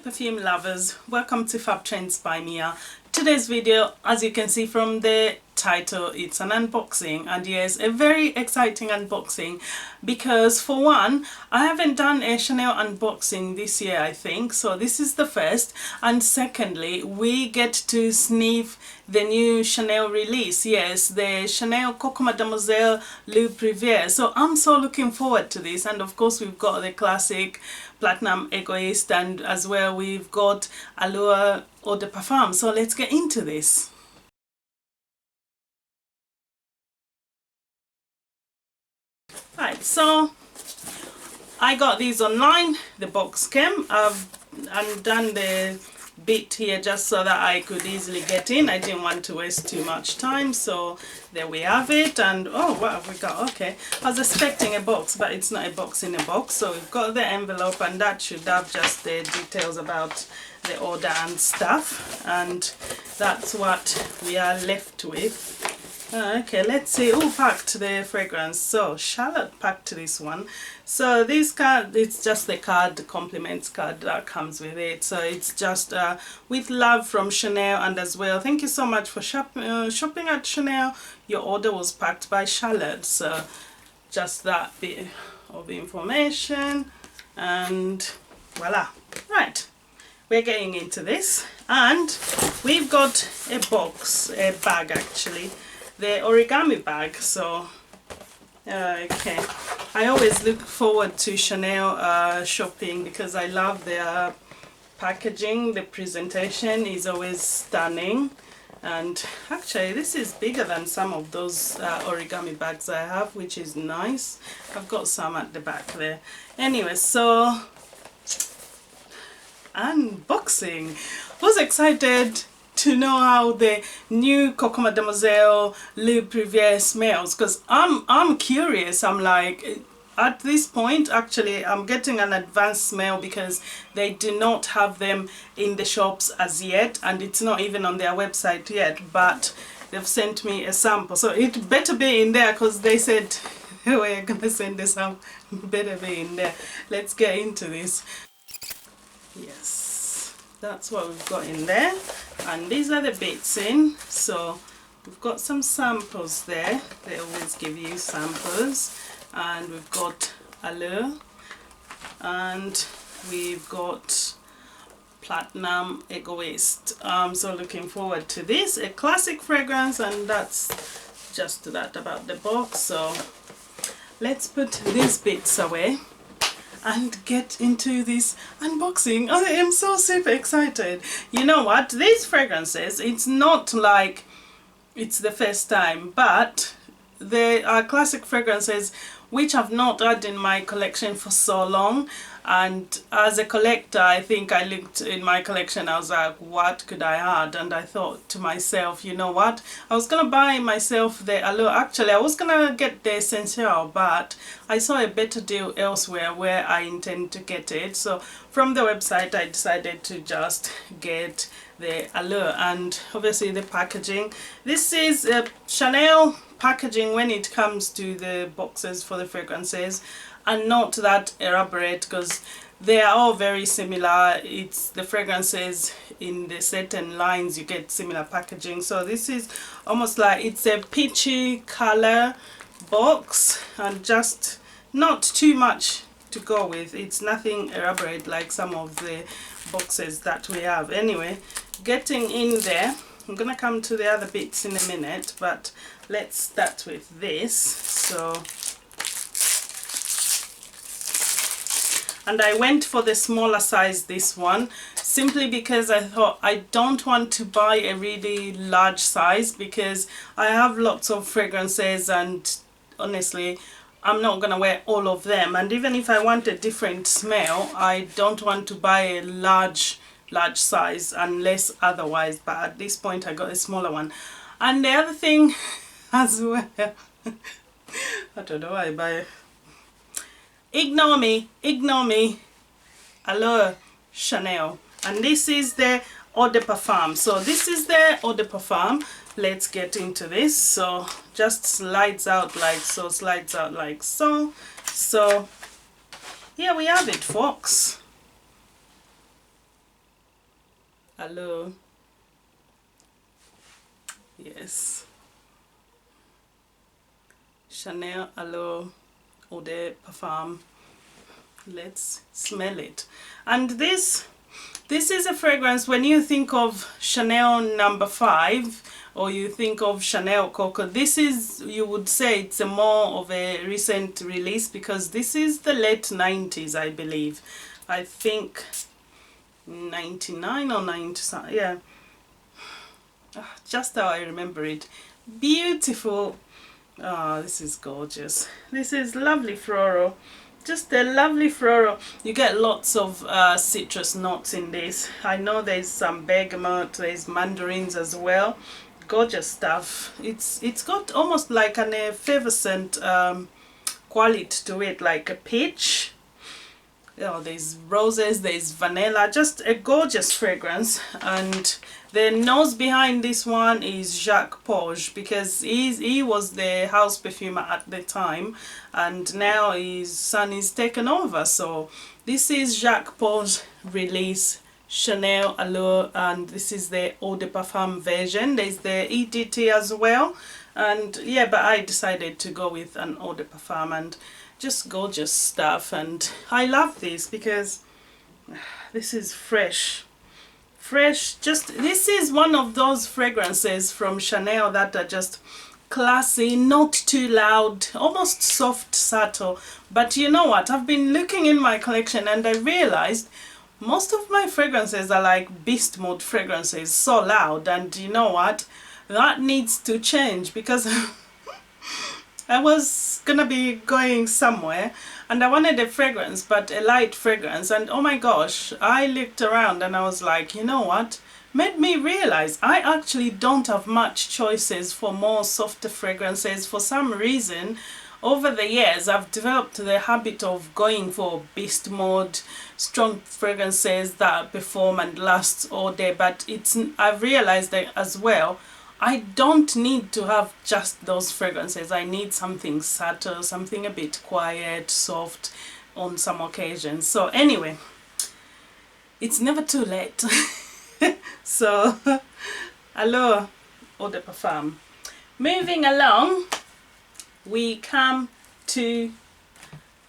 perfume lovers, welcome to Fab Trends by Mia. Today's video, as you can see from the title, it's an unboxing, and yes, a very exciting unboxing because for one, I haven't done a Chanel unboxing this year, I think, so this is the first, and secondly, we get to sniff the new Chanel release. Yes, the Chanel Coco Mademoiselle L'eau Privee. So I'm so looking forward to this, and of course we've got the classic Platinum Egoiste, and as well we've got Allure EDP. So let's get into this. Right, so I got these online. The box came. I've undone the bit here just so that I could easily get in. I didn't want to waste too much time, so there we have it. And oh, what have we got? Okay, I was expecting a box, but it's not a box in a box. So we've got the envelope, and that should have just the details about the order and stuff, and that's what we are left with. Okay, let's see who packed the fragrance. So Charlotte packed this one. So this card, it's just the card, the compliments card that comes with it. So it's just with love from Chanel, and as well, thank you so much for shopping at Chanel. Your order was packed by Charlotte. So just that bit of information, and voila. Right, we're getting into this, and we've got a box, a bag actually, the origami bag. So okay, I always look forward to Chanel shopping because I love their packaging. The presentation is always stunning, and actually this is bigger than some of those origami bags I have, which is nice. I've got some at the back there. Anyway, so unboxing. Was excited to know how the new Coco Mademoiselle L'eau Privee smells, because I'm curious. I'm like, at this point actually I'm getting an advanced smell because they do not have them in the shops as yet, and it's not even on their website yet, but they've sent me a sample, so it better be in there because they said we're gonna send this out. Better be in there. Let's get into this. Yes, that's what we've got in there, and these are the bits in. So we've got some samples there. They always give you samples, and we've got Allure, and we've got Platinum Egoiste. I'm so looking forward to this, a classic fragrance, and that's just that about the box. So let's put these bits away and get into this unboxing. I am so super excited. You know what, these fragrances, it's not like it's the first time, but they are classic fragrances which I've not had in my collection for so long. And as a collector, I think I looked in my collection, I was like, what could I add? And I thought to myself, you know what, I was gonna buy myself the Allure. Actually, I was gonna get the Essential, but I saw a better deal elsewhere where I intend to get it. So from the website, I decided to just get the Allure. And obviously the packaging, this is Chanel packaging when it comes to the boxes for the fragrances, and not that elaborate because they are all very similar. It's the fragrances in the certain lines, you get similar packaging. So this is almost like it's a peachy color box, and just not too much to go with. It's nothing elaborate like some of the boxes that we have. Anyway, getting in there, I'm gonna come to the other bits in a minute, but let's start with this. So, and I went for the smaller size, this one, simply because I thought I don't want to buy a really large size because I have lots of fragrances, and honestly I'm not gonna wear all of them, and even if I want a different smell, I don't want to buy a large size unless otherwise. But at this point I got a smaller one. And the other thing as well, I don't know why I buy it. Ignore me, Allure Chanel, and this is the eau de parfum. So this is the eau de parfum. Let's get into this. So just slides out like so, slides out like so. So here we have it, folks. Allure. Yes. Chanel Allure Eau de Parfum. Let's smell it. And this is a fragrance, when you think of Chanel number 5 or you think of Chanel Coco, this is, you would say it's a more of a recent release, because this is the late 90s, I believe. I think 99 or 90, yeah. Just how I remember it. Beautiful. Oh, this is gorgeous. This is lovely floral. Just a lovely floral. You get lots of citrus notes in this. I know there's some bergamot, there's mandarins as well. Gorgeous stuff. It's got almost like an effervescent quality to it, like a peach. You know, there's roses, there's vanilla, just a gorgeous fragrance. And the nose behind this one is Jacques Porge, because he was the house perfumer at the time, and now his son is taken over. So this is Jacques Porge release Chanel Allure, and this is the Eau de Parfum version. There's the EDT as well, and yeah, but I decided to go with an Eau de Parfum, and just gorgeous stuff. And I love this because this is fresh. Just, this is one of those fragrances from Chanel that are just classy, not too loud, almost soft, subtle. But you know what, I've been looking in my collection and I realized most of my fragrances are like beast mode fragrances, so loud. And you know what, that needs to change, because I was gonna be going somewhere and I wanted a fragrance, but a light fragrance, and oh my gosh, I looked around and I was like, you know what, made me realize I actually don't have much choices for more softer fragrances. For some reason, over the years, I've developed the habit of going for beast mode, strong fragrances that perform and last all day. But I've realized that as well, I don't need to have just those fragrances. I need something subtle, something a bit quiet, soft on some occasions. So anyway, it's never too late. So, Allure Eau de Parfum. Moving along, we come to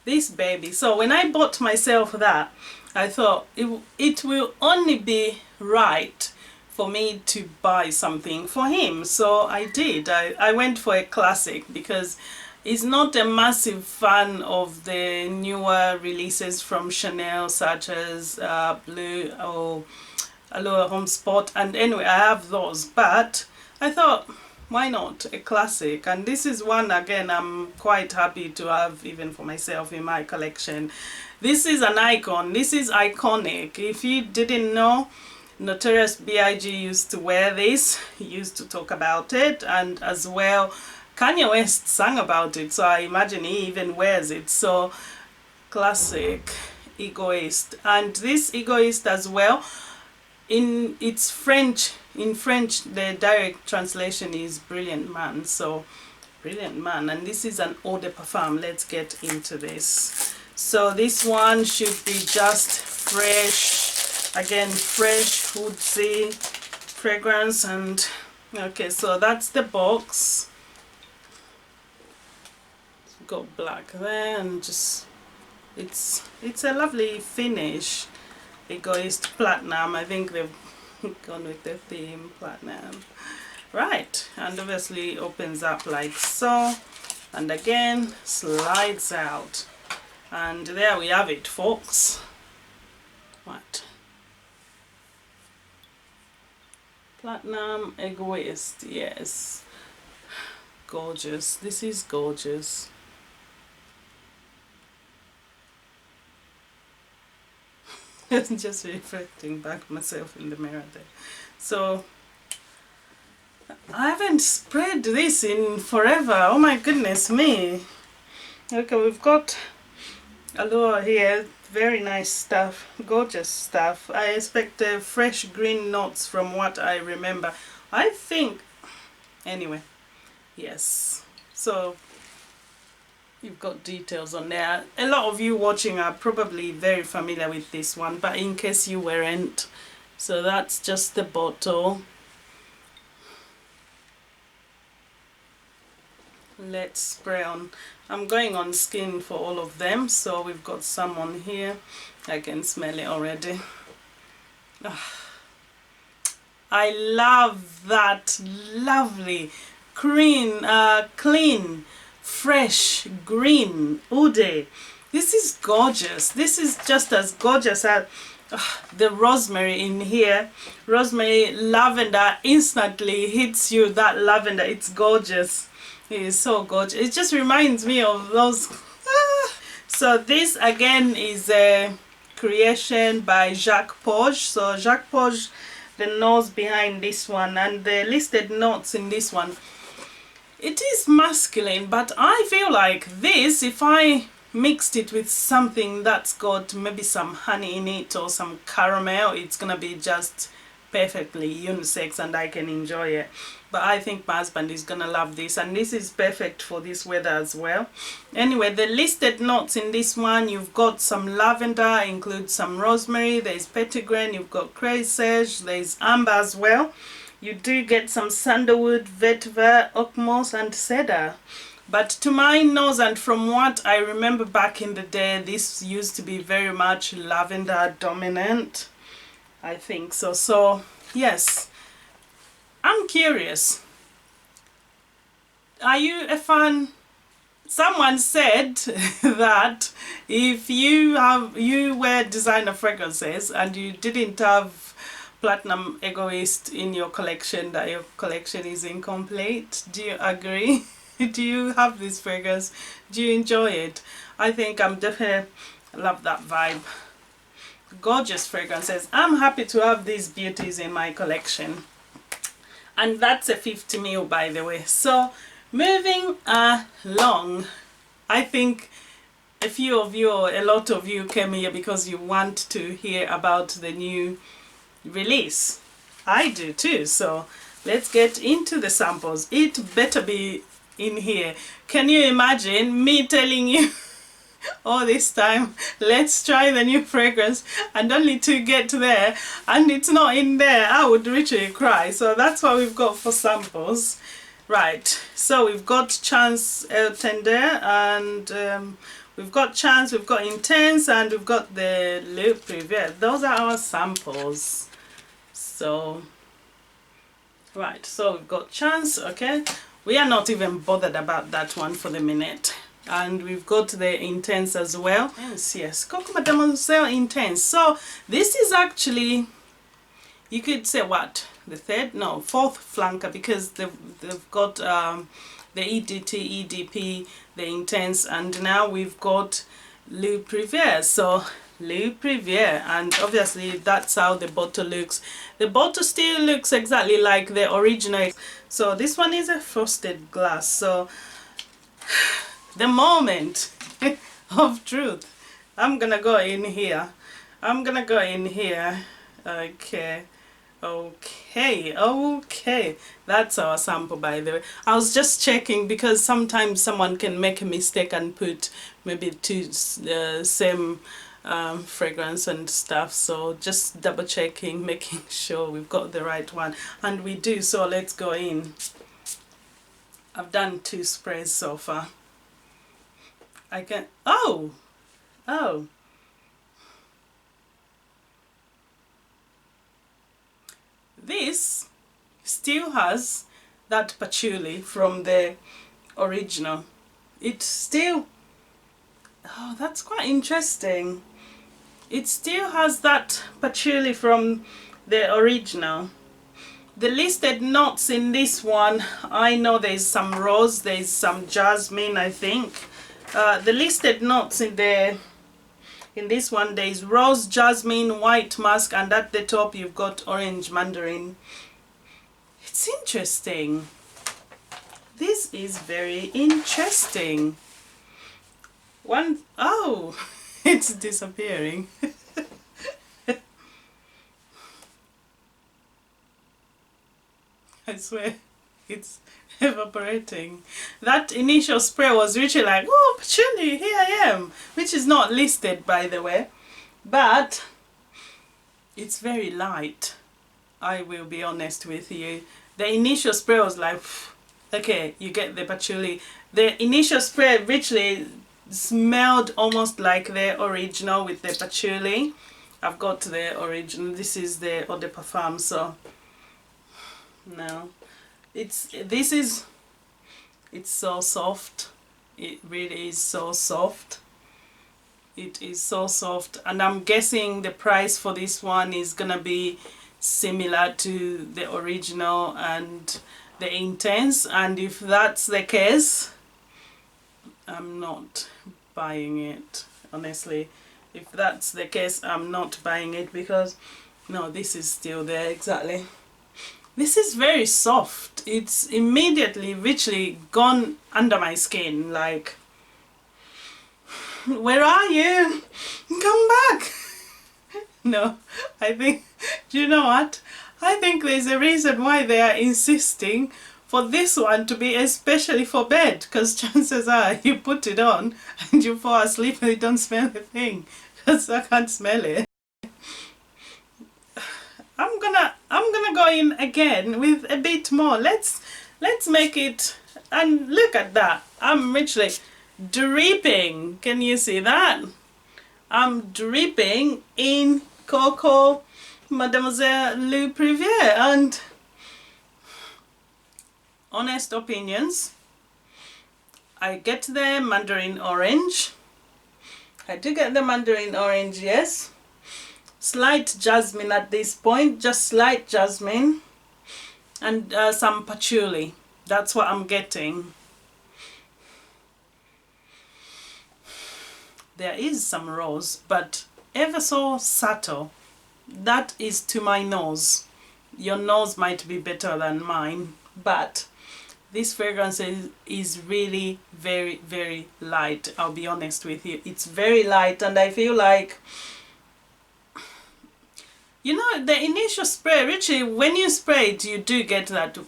this baby. So when I bought myself that, I thought it will only be right for me to buy something for him. So I did. I went for a classic, because he's not a massive fan of the newer releases from Chanel, such as Blue or Allure Home Spot. And anyway, I have those, but I thought, why not a classic? And this is one, again, I'm quite happy to have even for myself in my collection. This is an icon. This is iconic. If you didn't know, Notorious B.I.G. used to wear this. He used to talk about it, and as well Kanye West sang about it, so I imagine he even wears it. So classic Egoiste. And this Egoiste as well, in French, the direct translation is brilliant man. So brilliant man. And this is an Eau de Parfum. Let's get into this. So this one should be just fresh. Again, fresh, woodsy fragrance. And okay, so that's the box. Got black there, and just it's a lovely finish. Egoiste platinum. I think they've gone with the theme platinum. Right, and obviously opens up like so, and again slides out. And there we have it, folks. What? Platinum Egoiste, yes. Gorgeous. This is gorgeous. Just reflecting back myself in the mirror there. So I haven't sprayed this in forever. Oh my goodness me. Okay, we've got Allure here. Very nice stuff, gorgeous stuff. I expect fresh green notes from what I remember. I think, anyway, yes. So you've got details on there. A lot of you watching are probably very familiar with this one, but in case you weren't, So that's just the bottle. Let's spray on. I'm going on skin for all of them, so we've got some on here. I can smell it already. I love that lovely green, clean, fresh green Oude. This is gorgeous. This is just as gorgeous as the rosemary in here. Rosemary, lavender instantly hits you. That lavender, it's gorgeous. It is so gorgeous. It just reminds me of those. So this again is a creation by Jacques Poge. So Jacques Poge, the nose behind this one, and the listed notes in this one, it is masculine, but I feel like this, if I mixed it with something that's got maybe some honey in it or some caramel, it's gonna be just perfectly unisex and I can enjoy it. But I think my husband is gonna love this, and this is perfect for this weather as well. Anyway, the listed notes in this one, you've got some lavender, includes some rosemary, there's petitgrain, you've got crepe sage, there's amber as well. You do get some sandalwood, vetiver, oak moss and cedar. But to my nose, and from what I remember back in the day, this used to be very much lavender dominant, I think so. So yes, I'm curious, are you a fan? Someone said that if you wear designer fragrances and you didn't have Platinum Egoiste in your collection, that your collection is incomplete. Do you agree? Do you have this fragrance? Do you enjoy it? I think I'm definitely love that vibe. Gorgeous fragrances. I'm happy to have these beauties in my collection. And that's a 50 ml, by the way. So moving along, I think a few of you, or a lot of you, came here because you want to hear about the new release. I do too. So let's get into the samples. It better be in here. Can you imagine me telling you all this time, let's try the new fragrance, and only to get there and it's not in there? I would literally cry. So that's what we've got for samples. Right, so we've got Chance Tender, and we've got Chance, we've got Intense, and we've got the L'eau Privee. Those are our samples. So right, so we've got Chance. Okay, we are not even bothered about that one for the minute. And we've got the Intense as well. Yes, Coco Mademoiselle Intense. So this is actually, you could say what, the fourth flanker, because they've got the EDT, EDP, the Intense, and now we've got L'eau Privee. So L'eau Privee, and obviously that's how the bottle looks. The bottle still looks exactly like the original. So this one is a frosted glass. So the moment of truth, I'm gonna go in here. Okay, that's our sample, by the way. I was just checking because sometimes someone can make a mistake and put maybe two same fragrance and stuff, so just double checking, making sure we've got the right one, and we do. So let's go in. I've done 2 sprays so far. I can, oh, this still has that patchouli from the original. It still, oh, that's quite interesting. It still has that patchouli from the original. The listed notes in this one, I know there's some rose, there's some jasmine, I think. The listed notes in this one, there's rose, jasmine, white musk, and at the top you've got orange mandarin. It's interesting. This is very interesting. Oh, it's disappearing. I swear, it's evaporating. That initial spray was literally like, oh, patchouli, here I am, which is not listed, by the way. But it's very light. I will be honest with you. The initial spray was like, okay, you get the patchouli. The initial spray richly smelled almost like the original with the patchouli. I've got the original. This is the eau de parfum, so no, it's so soft. It really is so soft. It is so soft, and I'm guessing the price for this one is gonna be similar to the original and the Intense, and if that's the case, I'm not buying it, honestly. If that's the case, I'm not buying it, because no, this is still there. Exactly, this is very soft. It's immediately richly gone under my skin, like, where are you? Come back. No, I think, do you know what? I think there's a reason why they are insisting for this one to be especially for bed, because chances are you put it on and you fall asleep and you don't smell a thing, because I can't smell it. I'm gonna go in again with a bit more. Let's make it, and look at that. I'm literally dripping. Can you see that? I'm dripping in Coco Mademoiselle L'eau Privee, and honest opinions, I get the mandarin orange. I do get the mandarin orange, yes. Slight jasmine at this point, just slight jasmine, and some patchouli. That's what I'm getting. There is some rose, but ever so subtle. That is to my nose. Your nose might be better than mine, but this fragrance is really very, very light. I'll be honest with you. It's very light, and I feel like, you know, the initial spray, Richie, when you spray it, you do get that,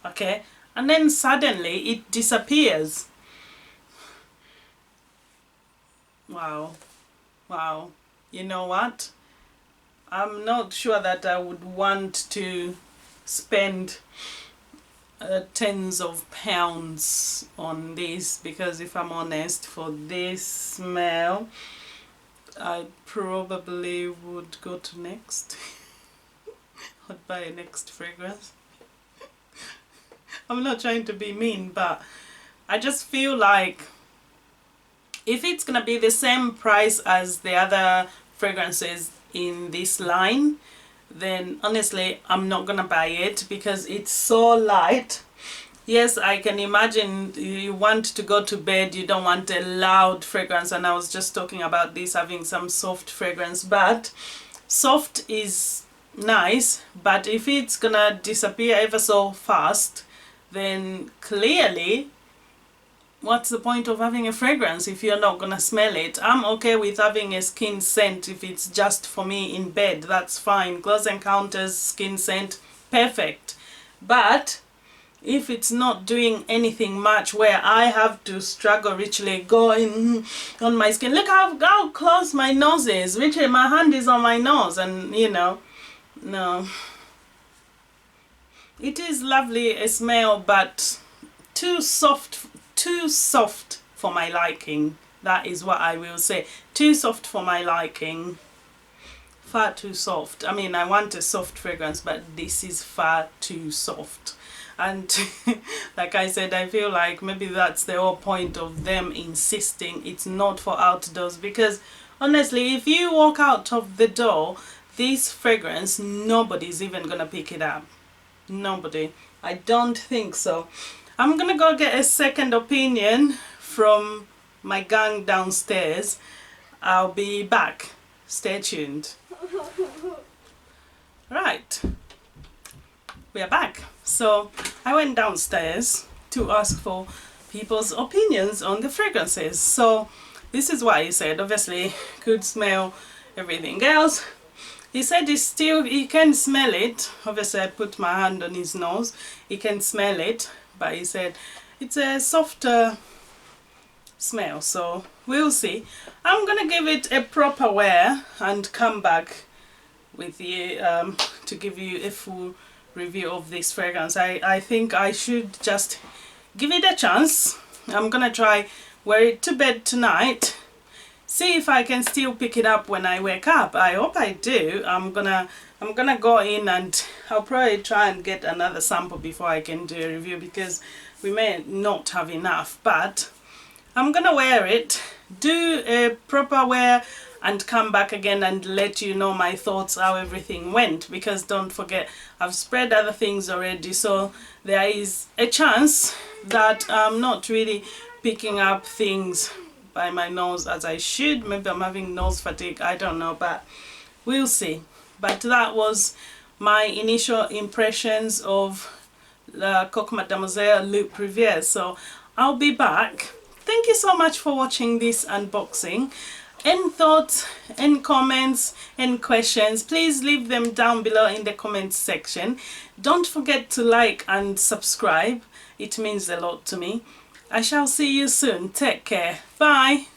okay? And then suddenly it disappears. Wow. Wow. You know what? I'm not sure that I would want to spend tens of pounds on this, because if I'm honest, for this smell, I probably would go to Next. I'd buy a Next fragrance. I'm not trying to be mean, but I just feel like if it's gonna be the same price as the other fragrances in this line, then honestly I'm not gonna buy it, because it's so light. Yes, I can imagine you want to go to bed, you don't want a loud fragrance, and I was just talking about this having some soft fragrance, but soft is nice, but if it's gonna disappear ever so fast, then clearly what's the point of having a fragrance if you're not gonna smell it? I'm okay with having a skin scent if it's just for me in bed, that's fine. Close Encounters skin scent, perfect. But if it's not doing anything much where I have to struggle richly going on my skin, look how close my nose is, richly my hand is on my nose, and you know, no. It is lovely a smell, but too soft for my liking. That is what I will say. Too soft for my liking. Far too soft. I mean, I want a soft fragrance, but this is far too soft. And like I said, I feel like maybe that's the whole point of them insisting it's not for outdoors, because honestly, if you walk out of the door, this fragrance, nobody's even gonna pick it up. Nobody. I don't think so. I'm gonna go get a second opinion from my gang downstairs. I'll be back. Stay tuned. Right, we are back. So I went downstairs to ask for people's opinions on the fragrances. So this is what he said. Obviously could smell everything else. He said he can smell it. Obviously I put my hand on his nose. He can smell it, but he said it's a softer smell, so we'll see. I'm gonna give it a proper wear and come back with you to give you a full review of this fragrance. I think I should just give it a chance. I'm gonna try wear it to bed tonight, see if I can still pick it up when I wake up. I hope I do. I'm gonna go in and I'll probably try and get another sample before I can do a review, because we may not have enough, but I'm gonna wear it, do a proper wear, and come back again and let you know my thoughts, how everything went, because don't forget I've spread other things already, so there is a chance that I'm not really picking up things by my nose as I should. Maybe I'm having nose fatigue, I don't know, but we'll see. But that was my initial impressions of the Coco Mademoiselle L'eau Privee. So I'll be back. Thank you so much for watching this unboxing. Any thoughts, any comments, any questions, please leave them down below in the comments section. Don't forget to like and subscribe. It means a lot to me. I shall see you soon. Take care. Bye.